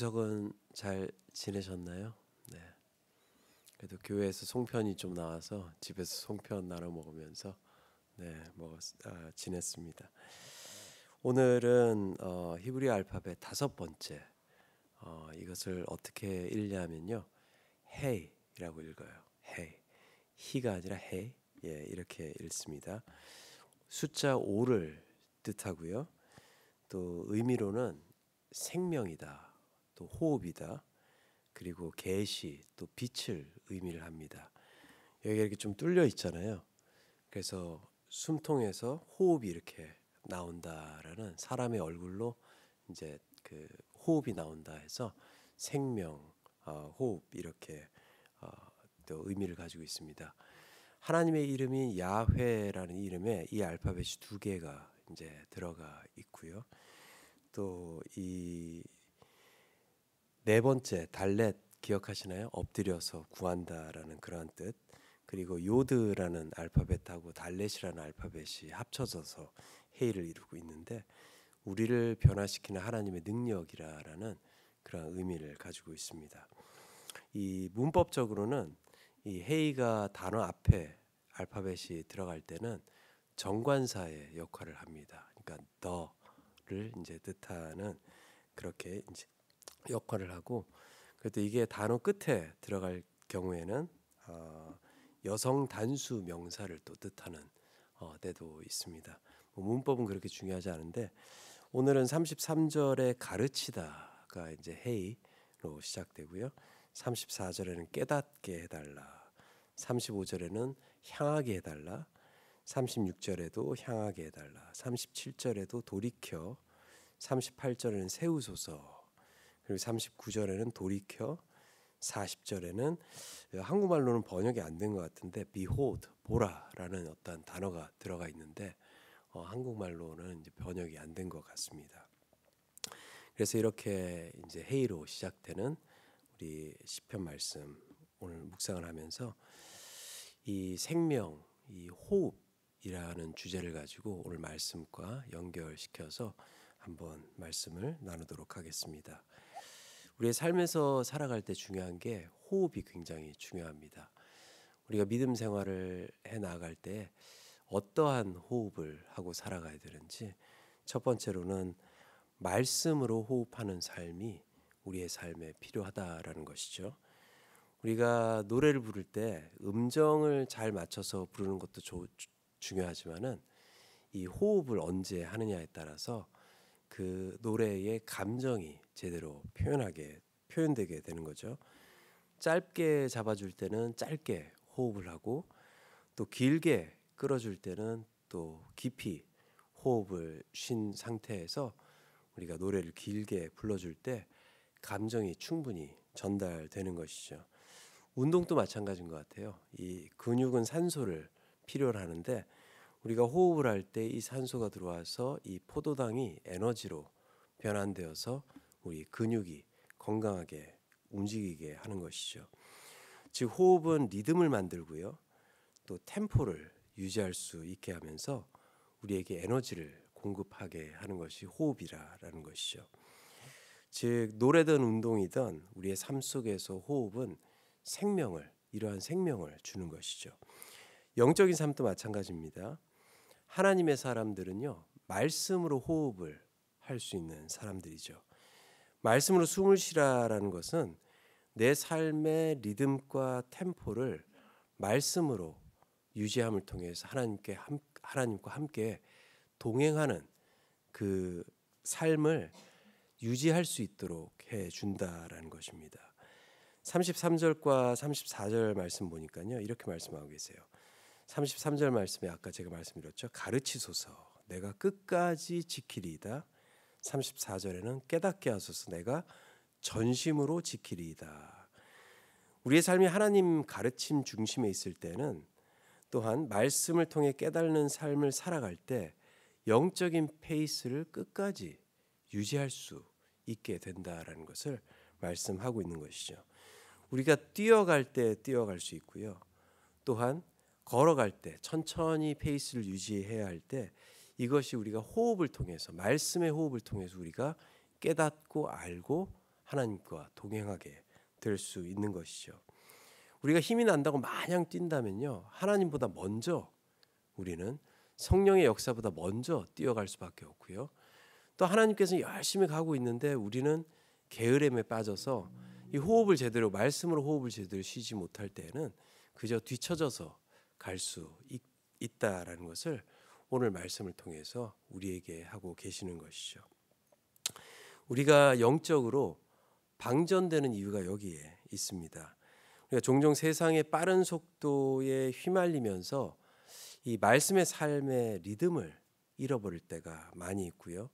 추석은 잘 지내셨나요? 네. 그래도 교회에서 송편이 좀 나와서 집에서 송편 나눠 먹으면서 지냈습니다. 오늘은 히브리 알파벳 다섯 번째 이것을 어떻게 읽냐면요, 헤이라고 읽어요. 헤이, 히가 아니라 헤이, 이렇게 읽습니다. 숫자 5를 뜻하고요. 또 의미로는 생명이다, 또 호흡이다, 그리고 계시, 또 빛을 의미를 합니다. 여기가 이렇게 좀 뚫려 있잖아요. 그래서 숨통에서 호흡이 이렇게 나온다라는, 사람의 얼굴로 이제 그 호흡이 나온다 해서 생명, 호흡, 이렇게 또 의미를 가지고 있습니다. 하나님의 이름이 야훼라는 이름에 이 알파벳이 두 개가 이제 들어가 있고요. 또 이 네 번째 달렛 기억하시나요? 엎드려서 구한다라는 그러한 뜻. 그리고 요드라는 알파벳하고 달렛이라는 알파벳이 합쳐져서 헤이를 이루고 있는데, 우리를 변화시키는 하나님의 능력이라는 그런 의미를 가지고 있습니다. 이 문법적으로는 이 헤이가 단어 앞에 알파벳이 들어갈 때는 정관사의 역할을 합니다. 그러니까 더를 이제 뜻하는 그렇게 이제 역할을 하고, 그래도 이게 단어 끝에 들어갈 경우에는 여성 단수 명사를 또 뜻하는 때도 있습니다. 문법은 그렇게 중요하지 않은데, 오늘은 33절에 가르치다가 이제 헤이로 시작되고요. 34절에는 깨닫게 해달라, 35절에는 향하게 해달라, 36절에도 향하게 해달라, 37절에도 돌이켜, 38절에는 세우소서, 그리고 39절에는 돌이켜, 40절에는 한국말로는 번역이 안 된 것 같은데 behold, 보라라는 어떤 단어가 들어가 있는데 한국말로는 이제 번역이 안 된 것 같습니다. 그래서 이렇게 이제 헤이로 시작되는 우리 시편 말씀 오늘 묵상을 하면서 이 생명, 이 호흡이라는 주제를 가지고 오늘 말씀과 연결시켜서 한번 말씀을 나누도록 하겠습니다. 우리의 삶에서 살아갈 때 중요한 게 호흡이 굉장히 중요합니다. 우리가 믿음 생활을 해 나갈 때 어떠한 호흡을 하고 살아가야 되는지, 첫 번째로는 말씀으로 호흡하는 삶이 우리의 삶에 필요하다라는 것이죠. 우리가 노래를 부를 때 음정을 잘 맞춰서 부르는 것도 중요하지만은 이 호흡을 언제 하느냐에 따라서 그 노래의 감정이 제대로 표현되게 되는 거죠. 짧게 잡아줄 때는 짧게 호흡을 하고, 또 길게 끌어줄 때는 또 깊이 호흡을 쉰 상태에서 우리가 노래를 길게 불러줄 때 감정이 충분히 전달되는 것이죠. 운동도 마찬가지인 것 같아요. 이 근육은 산소를 필요로 하는데, 우리가 호흡을 할 때 이 산소가 들어와서 이 포도당이 에너지로 변환되어서 우리 근육이 건강하게 움직이게 하는 것이죠. 즉 호흡은 리듬을 만들고요, 또 템포를 유지할 수 있게 하면서 우리에게 에너지를 공급하게 하는 것이 호흡이라는 것이죠. 즉 노래든 운동이든 우리의 삶 속에서 호흡은 이러한 생명을 주는 것이죠. 영적인 삶도 마찬가지입니다. 하나님의 사람들은요, 말씀으로 호흡을 할 수 있는 사람들이죠. 말씀으로 숨을 쉬라라는 것은 내 삶의 리듬과 템포를 말씀으로 유지함을 통해서 하나님과 함께 동행하는 그 삶을 유지할 수 있도록 해준다라는 것입니다. 33절과 34절 말씀 보니까요, 이렇게 말씀하고 계세요. 33절 말씀에 아까 제가 말씀드렸죠. 가르치소서, 내가 끝까지 지키리이다. 34절에는 깨닫게 하소서, 내가 전심으로 지키리이다. 우리의 삶이 하나님 가르침 중심에 있을 때는, 또한 말씀을 통해 깨닫는 삶을 살아갈 때 영적인 페이스를 끝까지 유지할 수 있게 된다라는 것을 말씀하고 있는 것이죠. 우리가 뛰어갈 때 뛰어갈 수 있고요, 또한 걸어갈 때 천천히 페이스를 유지해야 할 때 이것이 우리가 호흡을 통해서, 말씀의 호흡을 통해서 우리가 깨닫고 알고 하나님과 동행하게 될 수 있는 것이죠. 우리가 힘이 난다고 마냥 뛴다면요, 하나님보다 먼저 우리는 성령의 역사보다 먼저 뛰어갈 수밖에 없고요. 또 하나님께서 열심히 가고 있는데 우리는 게으름에 빠져서 이 호흡을 제대로, 말씀으로 호흡을 제대로 쉬지 못할 때에는 그저 뒤처져서 갈 수 있다라는 것을 오늘 말씀을 통해서 우리에게 하고 계시는 것이죠. 우리가 영적으로 방전되는 이유가 여기에 있습니다. 우리가 종종 세상의 빠른 속도에 휘말리면서 이 말씀의 삶의 리듬을 잃어버릴 때가 많이 있고요.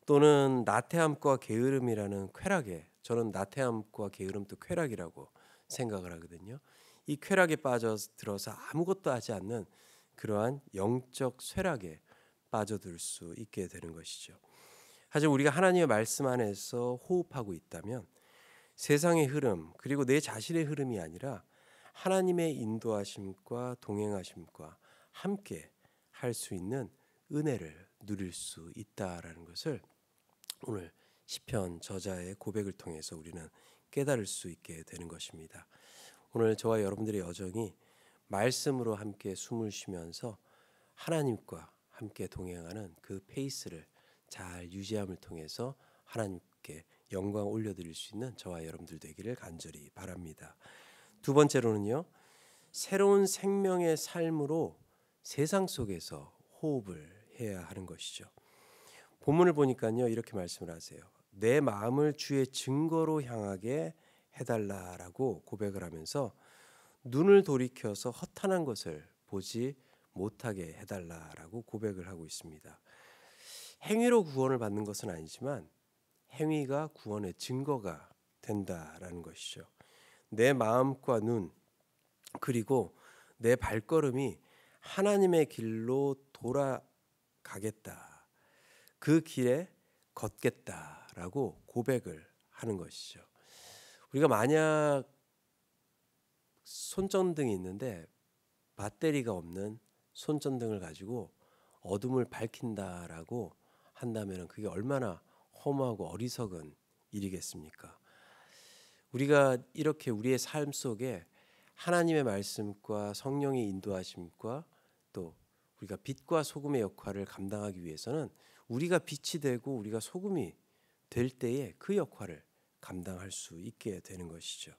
또는 나태함과 게으름이라는 쾌락에, 저는 나태함과 게으름도 쾌락이라고 생각을 하거든요. 이 쾌락에 빠져들어서 아무것도 하지 않는 그러한 영적 쇠락에 빠져들 수 있게 되는 것이죠. 하지만 우리가 하나님의 말씀 안에서 호흡하고 있다면 세상의 흐름 그리고 내 자신의 흐름이 아니라 하나님의 인도하심과 동행하심과 함께 할 수 있는 은혜를 누릴 수 있다라는 것을 오늘 시편 저자의 고백을 통해서 우리는 깨달을 수 있게 되는 것입니다. 오늘 저와 여러분들의 여정이 말씀으로 함께 숨을 쉬면서 하나님과 함께 동행하는 그 페이스를 잘 유지함을 통해서 하나님께 영광 올려드릴 수 있는 저와 여러분들 되기를 간절히 바랍니다. 두 번째로는요, 새로운 생명의 삶으로 세상 속에서 호흡을 해야 하는 것이죠. 본문을 보니까요, 이렇게 말씀을 하세요. 내 마음을 주의 증거로 향하게 해달라라고 고백을 하면서 눈을 돌이켜서 허탄한 것을 보지 못하게 해달라라고 고백을 하고 있습니다. 행위로 구원을 받는 것은 아니지만 행위가 구원의 증거가 된다라는 것이죠. 내 마음과 눈 그리고 내 발걸음이 하나님의 길로 돌아가겠다. 그 길에 걷겠다라고 고백을 하는 것이죠. 우리가 만약 손전등이 있는데 배터리가 없는 손전등을 가지고 어둠을 밝힌다라고 한다면 그게 얼마나 허무하고 어리석은 일이겠습니까? 우리가 이렇게 우리의 삶 속에 하나님의 말씀과 성령의 인도하심과 또 우리가 빛과 소금의 역할을 감당하기 위해서는 우리가 빛이 되고 우리가 소금이 될 때에 그 역할을 감당할 수 있게 되는 것이죠.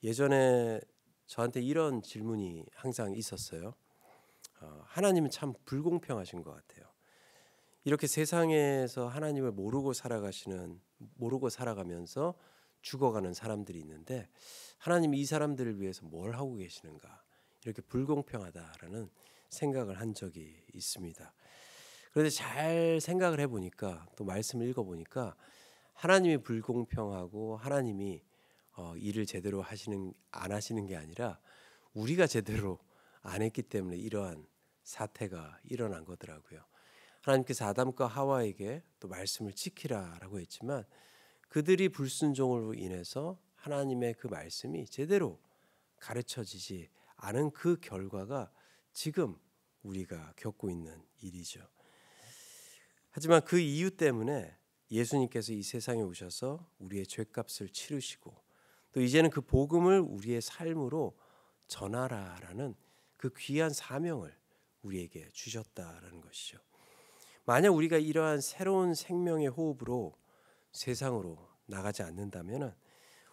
예전에 저한테 이런 질문이 항상 있었어요. 하나님은 참 불공평하신 것 같아요. 이렇게 세상에서 하나님을 모르고 살아가면서 죽어가는 사람들이 있는데 하나님이 이 사람들을 위해서 뭘 하고 계시는가, 이렇게 불공평하다라는 생각을 한 적이 있습니다. 그런데 잘 생각을 해보니까, 또 말씀을 읽어보니까 하나님이 불공평하고 하나님이 일을 제대로 안 하시는 게 아니라 우리가 제대로 안 했기 때문에 이러한 사태가 일어난 거더라고요. 하나님께서 아담과 하와에게 또 말씀을 지키라라고 했지만 그들이 불순종으로 인해서 하나님의 그 말씀이 제대로 가르쳐지지 않은 그 결과가 지금 우리가 겪고 있는 일이죠. 하지만 그 이유 때문에 예수님께서 이 세상에 오셔서 우리의 죄값을 치르시고 또 이제는 그 복음을 우리의 삶으로 전하라라는 그 귀한 사명을 우리에게 주셨다라는 것이죠. 만약 우리가 이러한 새로운 생명의 호흡으로 세상으로 나가지 않는다면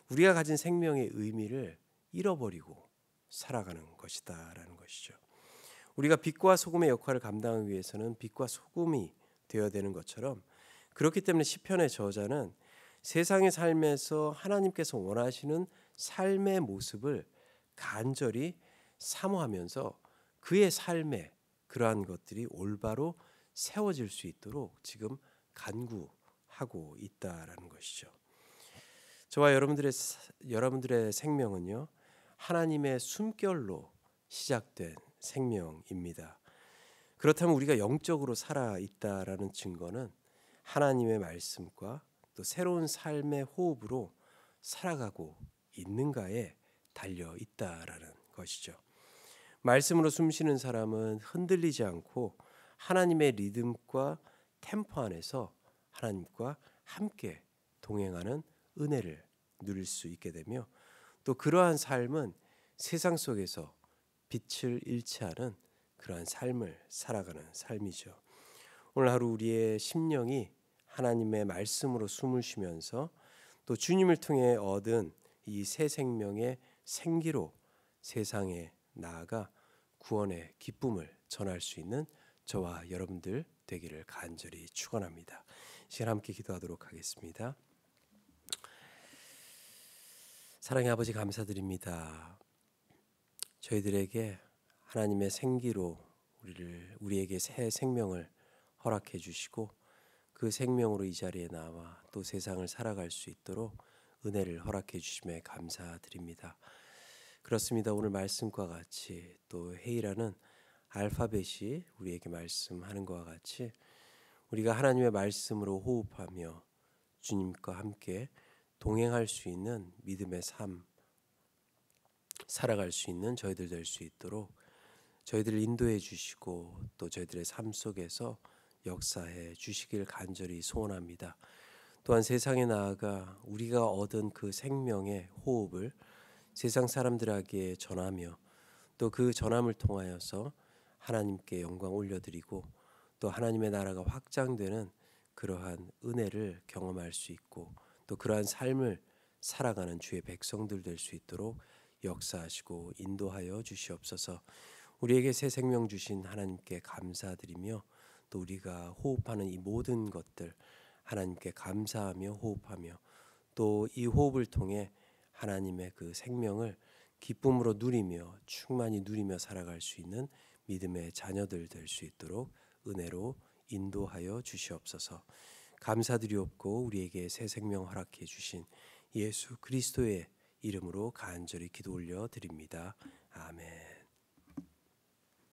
우리가 가진 생명의 의미를 잃어버리고 살아가는 것이다라는 것이죠. 우리가 빛과 소금의 역할을 감당하기 위해서는 빛과 소금이 되어야 되는 것처럼, 그렇기 때문에 시편의 저자는 세상의 삶에서 하나님께서 원하시는 삶의 모습을 간절히 사모하면서 그의 삶에 그러한 것들이 올바로 세워질 수 있도록 지금 간구하고 있다라는 것이죠. 저와 여러분들의 생명은요, 하나님의 숨결로 시작된 생명입니다. 그렇다면 우리가 영적으로 살아 있다라는 증거는 하나님의 말씀과 또 새로운 삶의 호흡으로 살아가고 있는가에 달려 있다라는 것이죠. 말씀으로 숨쉬는 사람은 흔들리지 않고 하나님의 리듬과 템포 안에서 하나님과 함께 동행하는 은혜를 누릴 수 있게 되며 또 그러한 삶은 세상 속에서 빛을 잃지 않은 그러한 삶을 살아가는 삶이죠. 오늘 하루 우리의 심령이 하나님의 말씀으로 숨을 쉬면서 또 주님을 통해 얻은 이 새 생명의 생기로 세상에 나아가 구원의 기쁨을 전할 수 있는 저와 여러분들 되기를 간절히 축원합니다. 이 시간 함께 기도하도록 하겠습니다. 사랑의 아버지 감사드립니다. 저희들에게 하나님의 생기로 우리에게 새 생명을 허락해 주시고 그 생명으로 이 자리에 나와 또 세상을 살아갈 수 있도록 은혜를 허락해 주심에 감사드립니다. 그렇습니다. 오늘 말씀과 같이 또 헤이라는 알파벳이 우리에게 말씀하는 것과 같이 우리가 하나님의 말씀으로 호흡하며 주님과 함께 동행할 수 있는 믿음의 삶 살아갈 수 있는 저희들 될 수 있도록 저희들을 인도해 주시고 또 저희들의 삶 속에서 역사해 주시길 간절히 소원합니다. 또한 세상에 나아가 우리가 얻은 그 생명의 호흡을 세상 사람들에게 전하며 또 그 전함을 통하여서 하나님께 영광 올려드리고 또 하나님의 나라가 확장되는 그러한 은혜를 경험할 수 있고 또 그러한 삶을 살아가는 주의 백성들 될 수 있도록 역사하시고 인도하여 주시옵소서. 우리에게 새 생명 주신 하나님께 감사드리며 또 우리가 호흡하는 이 모든 것들 하나님께 감사하며 호흡하며 또 이 호흡을 통해 하나님의 그 생명을 기쁨으로 누리며 충만히 누리며 살아갈 수 있는 믿음의 자녀들 될 수 있도록 은혜로 인도하여 주시옵소서. 감사드리옵고 우리에게 새 생명 허락해 주신 예수 그리스도의 이름으로 간절히 기도 올려 드립니다. 아멘.